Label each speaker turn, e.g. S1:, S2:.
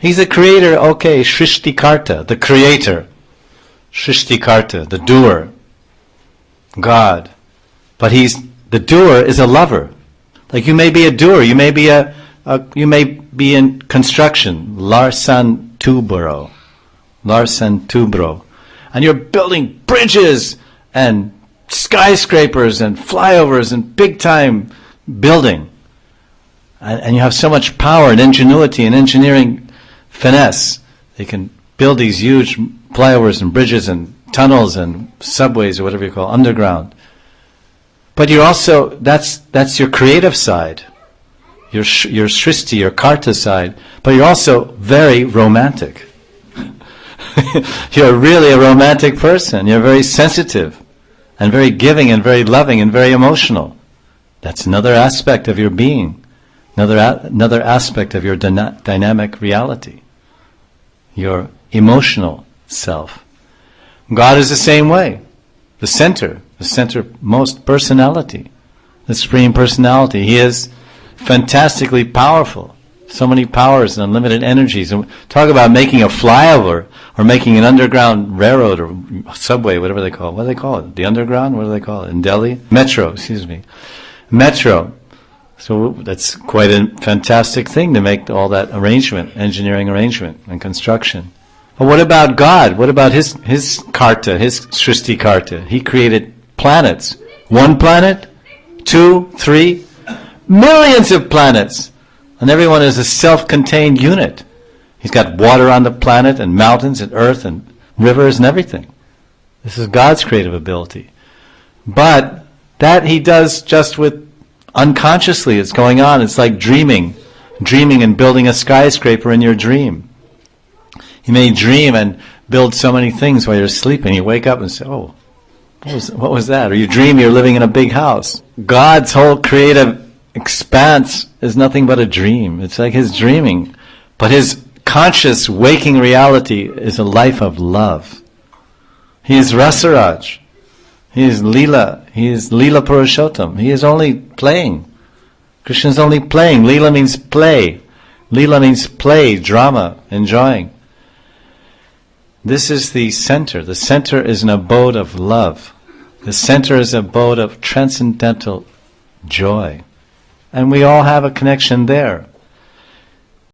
S1: He's the creator, okay, Srishtikarta, the creator. Srishtikarta, the doer. God. But the doer is a lover. Like you may be a doer, you may be in construction, Larsen Tubro, and you're building bridges and skyscrapers and flyovers and big time building. And you have so much power and ingenuity and engineering finesse. They can build these huge flyovers and bridges and tunnels and subways or whatever you call underground. But you're also, that's your creative side, your Srishti, your Karta side, but you're also very romantic. You're really a romantic person. You're very sensitive and very giving and very loving and very emotional. That's another aspect of your being, another aspect of your dynamic reality, your emotional self. God is the same way, the centermost personality, the Supreme Personality. He is fantastically powerful. So many powers and unlimited energies. And talk about making a flyover or making an underground railroad or subway, whatever they call it. What do they call it? The underground? What do they call it? In Delhi? Metro, excuse me. Metro. So that's quite a fantastic thing to make all that arrangement, engineering arrangement and construction. But what about God? What about his Karta, his Srishti Karta? He created planets. 1 planet? 2? 3? Millions of planets! And everyone is a self-contained unit. He's got water on the planet and mountains and earth and rivers and everything. This is God's creative ability. But that he does just with unconsciously. It's going on. It's like dreaming and building a skyscraper in your dream. You may dream and build so many things while you're sleeping. You wake up and say, oh, what was that? Or you dream you're living in a big house. God's whole creative expanse is nothing but a dream. It's like his dreaming. But his conscious waking reality is a life of love. He is Rasaraj. He is Leela. He is Leela Purushottam. He is only playing. Krishna is only playing. Leela means play. Leela means play, drama, enjoying. This is the center. The center is an abode of love. The center is an abode of transcendental joy. And we all have a connection there.